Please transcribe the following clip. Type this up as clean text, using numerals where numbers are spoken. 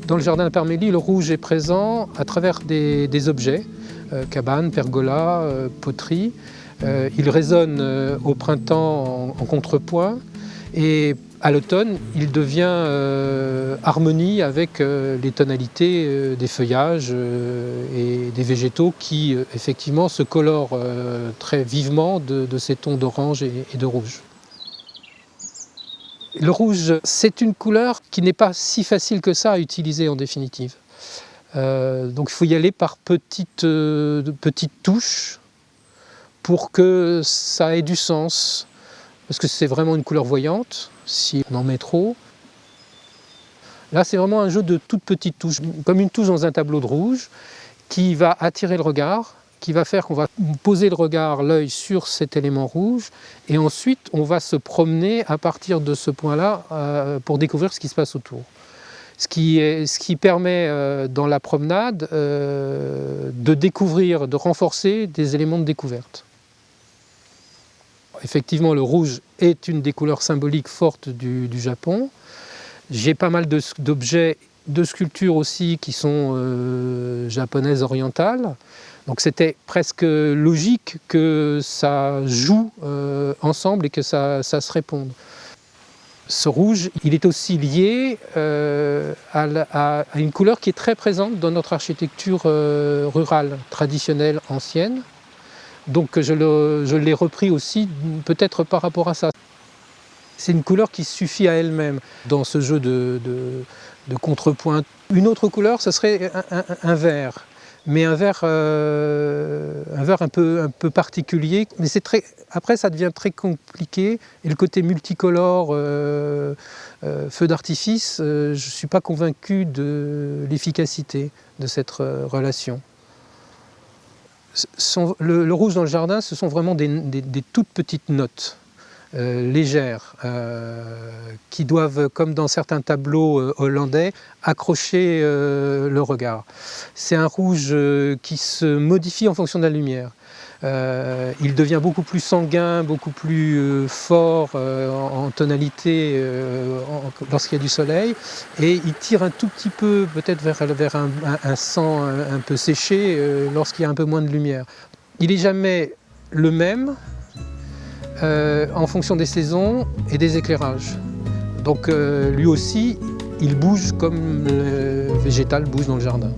Dans le jardin Parmélie, le rouge est présent à travers des objets, cabanes, pergolas, poteries. Il résonne au printemps en contrepoint et à l'automne, il devient harmonie avec les tonalités des feuillages et des végétaux qui effectivement se colorent très vivement de ces tons d'orange et de rouge. Le rouge, c'est une couleur qui n'est pas si facile que ça à utiliser en définitive. Donc il faut y aller par petites touches pour que ça ait du sens. Parce que c'est vraiment une couleur voyante, si on en met trop. Là, c'est vraiment un jeu de toutes petites touches, comme une touche dans un tableau de rouge, qui va attirer le regard, qui va faire qu'on va poser le regard, l'œil sur cet élément rouge, et ensuite on va se promener à partir de ce point-là pour découvrir ce qui se passe autour. Ce qui permet dans la promenade de découvrir, de renforcer des éléments de découverte. Effectivement, le rouge est une des couleurs symboliques fortes du Japon. J'ai pas mal d'objets, de sculptures aussi qui sont japonaises orientales. Donc c'était presque logique que ça joue ensemble et que ça se réponde. Ce rouge, il est aussi lié à une couleur qui est très présente dans notre architecture rurale, traditionnelle, ancienne. Donc je l'ai repris aussi peut-être par rapport à ça. C'est une couleur qui suffit à elle-même dans ce jeu de contrepoint. Une autre couleur, ce serait un vert, mais un vert un peu particulier. Mais après, ça devient très compliqué. Et le côté multicolore, feu d'artifice, je ne suis pas convaincu de l'efficacité de cette relation. Le rouge dans le jardin, ce sont vraiment des toutes petites notes légères qui doivent, comme dans certains tableaux hollandais, accrocher le regard. C'est un rouge qui se modifie en fonction de la lumière. Il devient beaucoup plus sanguin, beaucoup plus fort en tonalité lorsqu'il y a du soleil, et il tire un tout petit peu peut-être vers un sang un peu séché lorsqu'il y a un peu moins de lumière. Il n'est jamais le même en fonction des saisons et des éclairages. Donc lui aussi, il bouge comme le végétal bouge dans le jardin.